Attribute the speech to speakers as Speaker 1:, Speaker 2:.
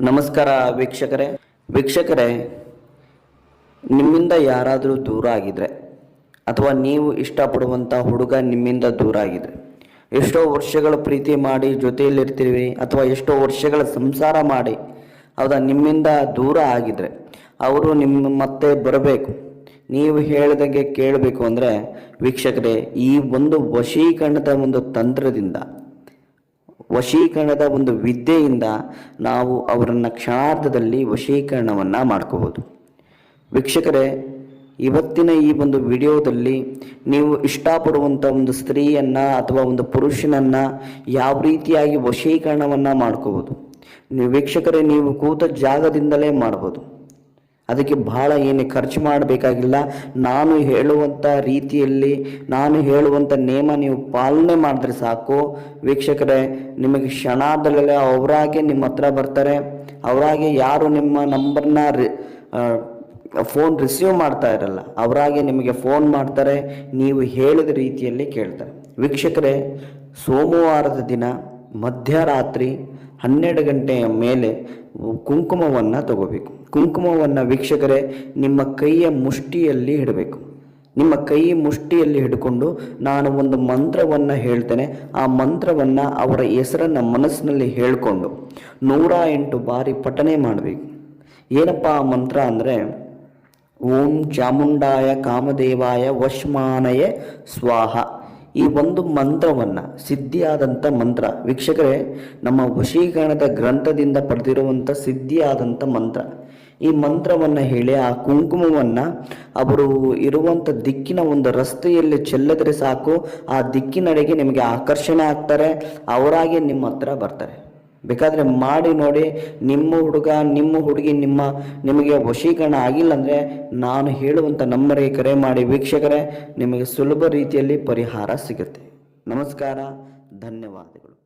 Speaker 1: ನಮಸ್ಕಾರ ವೀಕ್ಷಕರೇ, ನಿಮ್ಮಿಂದ ಯಾರಾದರೂ ದೂರ ಆಗಿದ್ರೆ ಅಥವಾ ನೀವು ಇಷ್ಟಪಡುವಂಥ ಹುಡುಗ ನಿಮ್ಮಿಂದ ದೂರ ಆಗಿದ್ರೆ, ಎಷ್ಟೋ ವರ್ಷಗಳ ಪ್ರೀತಿ ಮಾಡಿ ಜೊತೆಯಲ್ಲಿರ್ತೀವಿ ಅಥವಾ ಎಷ್ಟೋ ವರ್ಷಗಳ ಸಂಸಾರ ಮಾಡಿ ಹೌದಾ ನಿಮ್ಮಿಂದ ದೂರ ಆಗಿದ್ರೆ ಅವರು ನಿಮ್ಮ ಮತ್ತೆ ಬರಬೇಕು, ನೀವು ಹೇಳಿದಂಗೆ ಕೇಳಬೇಕು ಅಂದರೆ ವೀಕ್ಷಕರೇ, ಈ ಒಂದು ವಶೀಕರಣದ ಒಂದು ತಂತ್ರದಿಂದ, ವಶೀಕರಣದ ಒಂದು ವಿದ್ಯೆಯಿಂದ ನಾವು ಅವರನ್ನು ಕ್ಷಣಾರ್ಧದಲ್ಲಿ ವಶೀಕರಣವನ್ನು ಮಾಡ್ಕೋಬೋದು. ವೀಕ್ಷಕರೇ, ಇವತ್ತಿನ ಈ ಒಂದು ವಿಡಿಯೋದಲ್ಲಿ ನೀವು ಇಷ್ಟಪಡುವಂಥ ಒಂದು ಸ್ತ್ರೀಯನ್ನು ಅಥವಾ ಒಂದು ಪುರುಷನನ್ನು ಯಾವ ರೀತಿಯಾಗಿ ವಶೀಕರಣವನ್ನು ಮಾಡ್ಕೋಬೋದು. ವೀಕ್ಷಕರೇ, ನೀವು ಕೂತ ಜಾಗದಿಂದಲೇ ಮಾಡ್ಬೋದು. ಅದಕ್ಕೆ ಬಹಳ ಏನು ಖರ್ಚು ಮಾಡಬೇಕಾಗಿಲ್ಲ. ನಾನು ಹೇಳುವಂಥ ರೀತಿಯಲ್ಲಿ, ನಾನು ಹೇಳುವಂಥ ನೇಮ ನೀವು ಪಾಲನೆ ಮಾಡಿದ್ರೆ ಸಾಕು ವೀಕ್ಷಕರೇ, ನಿಮಗೆ ಕ್ಷಣದಲ್ಲೇ ಅವರಾಗೆ ನಿಮ್ಮ ಹತ್ರ ಬರ್ತಾರೆ. ಅವರಾಗೆ ಯಾರು ನಿಮ್ಮ ನಂಬರ್ನ ಫೋನ್ ರಿಸೀವ್ ಮಾಡ್ತಾ ಇರಲ್ಲ, ಅವರಾಗೆ ನಿಮಗೆ ಫೋನ್ ಮಾಡ್ತಾರೆ, ನೀವು ಹೇಳಿದ ರೀತಿಯಲ್ಲಿ ಕೇಳ್ತಾರೆ. ವೀಕ್ಷಕರೇ, ಸೋಮವಾರದ ದಿನ ಮಧ್ಯರಾತ್ರಿ 12 ಗಂಟೆಯ ಮೇಲೆ ಕುಂಕುಮವನ್ನು ತಗೋಬೇಕು. ಕುಂಕುಮವನ್ನು ವೀಕ್ಷಕರೇ ನಿಮ್ಮ ಕೈಯ ಮುಷ್ಟಿಯಲ್ಲಿ ಇಡಬೇಕು. ನಿಮ್ಮ ಕೈ ಮುಷ್ಟಿಯಲ್ಲಿ ಹಿಡ್ಕೊಂಡು ನಾನು ಒಂದು ಮಂತ್ರವನ್ನು ಹೇಳ್ತೇನೆ. ಆ ಮಂತ್ರವನ್ನು ಅವರ ಹೆಸರನ್ನು ಮನಸ್ಸಿನಲ್ಲಿ ಹೇಳಿಕೊಂಡು 108 ಬಾರಿ ಪಠನೆ ಮಾಡಬೇಕು. ಏನಪ್ಪ ಆ ಮಂತ್ರ ಅಂದರೆ, ಓಂ ಚಾಮುಂಡಾಯ ಕಾಮದೇವಾಯ ವಶ್ಮಾನಯ ಸ್ವಾಹ. ಈ ಒಂದು ಮಂತ್ರವನ್ನು, ಸಿದ್ಧಿಯಾದಂಥ ಮಂತ್ರ ವೀಕ್ಷಕರೇ, ನಮ್ಮ ವಶೀಕರಣದ ಗ್ರಂಥದಿಂದ ಪಡೆದಿರುವಂಥ ಸಿದ್ಧಿಯಾದಂಥ ಮಂತ್ರ. ಈ ಮಂತ್ರವನ್ನು ಹೇಳಿ ಆ ಕುಂಕುಮವನ್ನು ಅವರು ಇರುವಂಥ ದಿಕ್ಕಿನ ಒಂದು ರಸ್ತೆಯಲ್ಲಿ ಚೆಲ್ಲಿದ್ರೆ ಸಾಕು, ಆ ದಿಕ್ಕಿನಡೆಗೆ ನಿಮಗೆ ಆಕರ್ಷಣೆ ಆಗ್ತಾರೆ, ಅವರಾಗೆ ನಿಮ್ಮ ಹತ್ರ ಬರ್ತಾರೆ. ಬೇಕಾದರೆ ಮಾಡಿ ನೋಡಿ. ನಿಮ್ಮ ಹುಡುಗ ನಿಮ್ಮ ಹುಡುಗಿ ನಿಮಗೆ ವಶೀಕರಣ ಆಗಿಲ್ಲ ಅಂದರೆ ನಾನು ಹೇಳುವಂಥ ನಂಬರಿಗೆ ಕರೆ ಮಾಡಿ ವೀಕ್ಷಕರೇ, ನಿಮಗೆ ಸುಲಭ ರೀತಿಯಲ್ಲಿ ಪರಿಹಾರ ಸಿಗುತ್ತೆ. ನಮಸ್ಕಾರ, ಧನ್ಯವಾದಗಳು.